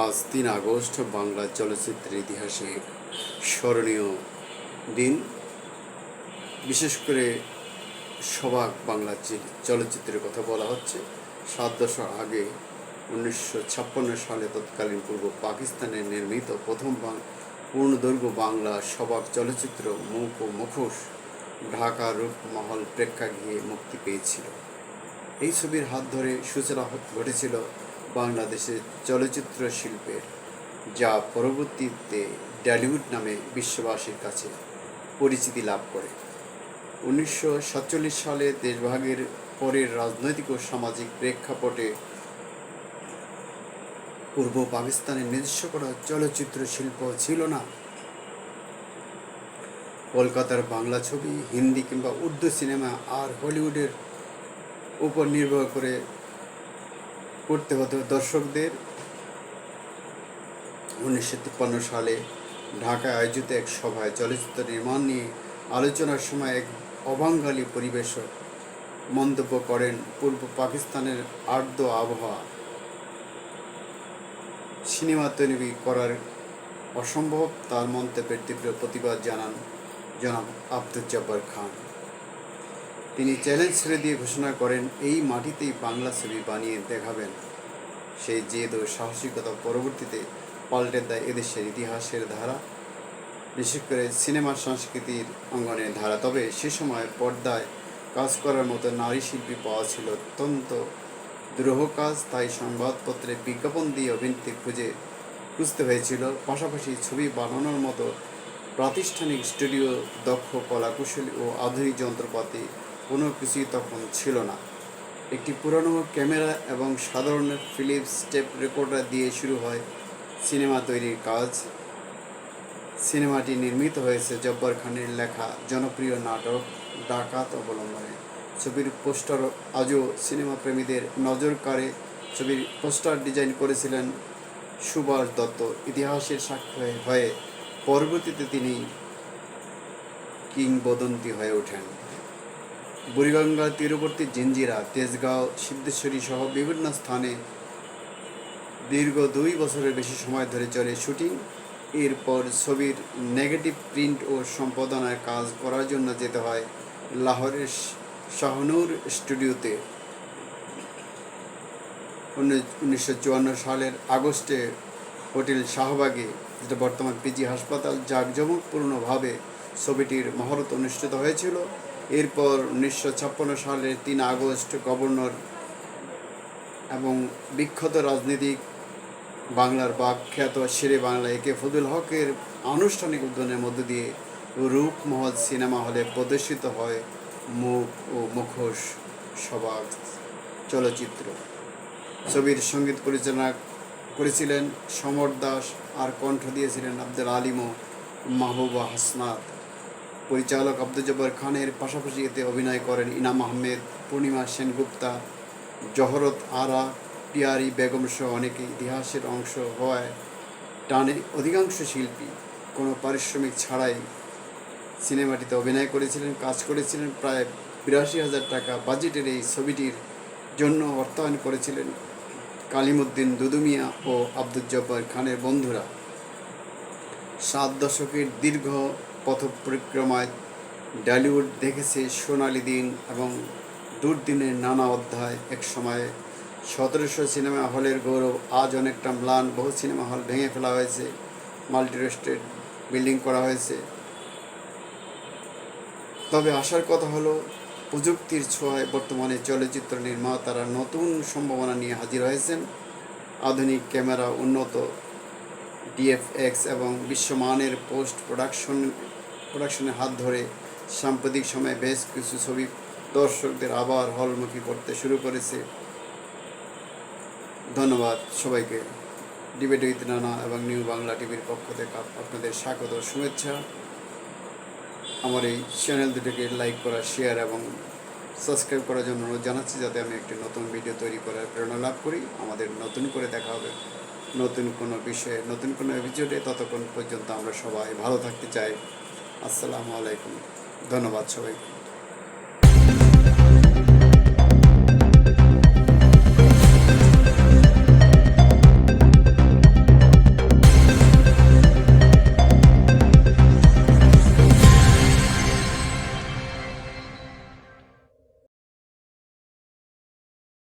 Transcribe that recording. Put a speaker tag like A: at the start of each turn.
A: আজ 3 আগস্ট বাংলা চলচ্চিত্রের ইতিহাসে এক স্মরণীয় দিন। বিশেষ করে সবাক বাংলা চলচ্চিত্রের কথা বলা হচ্ছে। 7 দশক আগে 1956 সালে তৎকালীন পূর্ব পাকিস্তানে নির্মিত প্রথম পূর্ণদৈর্ঘ্য বাংলা সবাক চলচ্চিত্র মুখ ও মুখোশ ঢাকা রূপমহল প্রেক্ষাগৃহে মুক্তি পেয়েছিল। এই ছবির হাত ধরে সূচনা ঘটেছিল বাংলাদেশের চলচ্চিত্র শিল্পের, যা পরবর্তীতে টলিউড নামে বিশ্ববাসীর কাছে পরিচিতি লাভ করে। 1947 সালে দেশভাগের পরের রাজনৈতিক ও সামাজিক প্রেক্ষাপটে পূর্ব পাকিস্তানের নিজস্ব কোনো চলচ্চিত্র শিল্প ছিল না। কলকাতার বাংলা ছবি, হিন্দি কিংবা উর্দু সিনেমা আর হলিউডের উপর নির্ভর করতে হতো দর্শকদের। 1953 সালে ঢাকায় আয়োজিত এক সভায় চলচ্চিত্র নির্মাণ নিয়ে আলোচনার সময় এক অবাঙালি পরিবেশক মন্তব্য করেন, পূর্ব পাকিস্তানের আর্দ্র আবহাওয়া সিনেমা তৈরি করার অসম্ভব। তার মন্তব্যের তীব্র প্রতিবাদ জানান জনাব আব্দুল জব্বার খান। তিনি চ্যালেঞ্জ ছেড়ে দিয়ে ঘোষণা করেন, এই মাটিতেই বাংলা ছবি বানিয়ে দেখাবেন। সেই জেদ ও সাহসিকতা পরবর্তীতে পাল্টে দেয় এদেশের ইতিহাসের ধারা, বিশেষ করে সিনেমা সংস্কৃতির অঙ্গনের ধারা। তবে সে সময় পর্দায় কাজ করার মতো নারী শিল্পী পাওয়া ছিল অত্যন্ত দুরূহ কাজ। তাই সংবাদপত্রে বিজ্ঞাপন দিয়ে অভিনেত্রী খুঁজতে হয়েছিল। পাশাপাশি ছবি বানানোর মতো প্রাতিষ্ঠানিক স্টুডিও, দক্ষ কলাকুশলী ও আধুনিক যন্ত্রপাতি কোনো কিছুই তখন ছিল না। একটি পুরানো ক্যামেরা এবং সাধারণ ফিলিপস টেপ রেকর্ডার দিয়ে শুরু হয় সিনেমা তৈরির কাজ। সিনেমাটি নির্মিত হয়েছে জব্বার খানের লেখা জনপ্রিয় নাটক ডাকাত অবলম্বনে। ছবির পোস্টার আজও সিনেমা প্রেমীদের নজর কাড়ে। ছবির পোস্টার ডিজাইন করেছিলেন সুভাষ দত্ত। ইতিহাসের সাক্ষী হয়ে পরবর্তীতে তিনি কিংবদন্তি হয়ে ওঠেন। বুড়িগঙ্গার তীরবর্তী জিঞ্জিরা, তেজগাঁও, সিদ্ধেশ্বরী সহ বিভিন্ন স্থানে দীর্ঘ 2 বছরের বেশি সময় ধরে চলে শুটিং। এরপর ছবির নেগেটিভ প্রিন্ট ও সম্পাদনার কাজ করার জন্য যেতে হয় লাহোরের শাহনূর স্টুডিওতে। 1954 সালের আগস্টে হোটেল শাহবাগে, যেটা বর্তমান পিজি হাসপাতাল, জাঁকজমকপূর্ণভাবে ছবিটির মহরত অনুষ্ঠিত হয়েছিল। এরপর 1956 সালের 3 আগস্ট গভর্নর এবং বিখ্যাত রাজনীতিক বাংলার খ্যাত শেরে বাংলা একে ফজলুল হকের আনুষ্ঠানিক উদ্বোধনের মধ্য দিয়ে রূপমহল সিনেমা হলে প্রদর্শিত হয় মুখ ও মুখোশ সবাক চলচ্চিত্র। ছবির সঙ্গীত পরিচালনা করেছিলেন সমর দাস আর কণ্ঠ দিয়েছিলেন আব্দুল আলিম ও মাহবুবা হাসনাত। পরিচালক আব্দুল জব্বার খানের পাশাপাশি এতে অভিনয় করেন ইনাম আহমেদ, পূর্ণিমা সেনগুপ্তা, জহরত আরা, পিয়ারি বেগম সহ অনেকে। ইতিহাসের অংশ হওয়ায় টানে অধিকাংশ শিল্পী কোনো পারিশ্রমিক ছাড়াই সিনেমাটিতে অভিনয় করেছিলেন। কাজ করেছিলেন। প্রায় 82,000 টাকা বাজেটের এই ছবিটির জন্য অর্থায়ন করেছিলেন কালিমুদ্দিন দুদুমিয়া ও আব্দুল জব্বার খানের বন্ধুরা। 7 দশকের দীর্ঘ পথপরিক্রমায় টলিউড দেখেছে সোনালি দিন এবং দুর্দিনের নানা অধ্যায়। এক সময়ে 1700 সিনেমা হলের গৌরব আজ অনেকটা ম্লান। বহু সিনেমা হল ভেঙে ফেলা হয়েছে, মাল্টিরেস্টেড বিল্ডিং করা হয়েছে। তবে আসার কথা হলো, প্রযুক্তির ছোঁয়ায় বর্তমানে চলচ্চিত্র নির্মাতারা নতুন সম্ভাবনা নিয়ে হাজির হয়েছেন। আধুনিক ক্যামেরা, উন্নত ডিএফএক্স এবং বিশ্বমানের পোস্ট প্রোডাকশনের হাত ধরে সাম্প্রতিক সময়ে বেশ কিছু ছবি দর্শকদের আবার হলমুখী করতে শুরু করেছে। ধন্যবাদ সবাইকে। ডিবেট উইথ নানা এবং নিউ বাংলা টিভির পক্ষ থেকে আপনাদের স্বাগত ও শুভেচ্ছা। আমার এই চ্যানেল দুটোকে লাইক করা, শেয়ার এবং সাবস্ক্রাইব করার জন্য অনুরোধ জানাচ্ছি, যাতে আমি একটি নতুন ভিডিও তৈরি করার প্রেরণা লাভ করি। আমাদের নতুন করে দেখা হবে নতুন কোনো বিষয়ে, নতুন কোনো এপিসোডে। ততক্ষণ পর্যন্ত আমরা সবাই ভালো থাকতে চাই। আসসালামু আলাইকুম। ধন্যবাদ সবাইকে।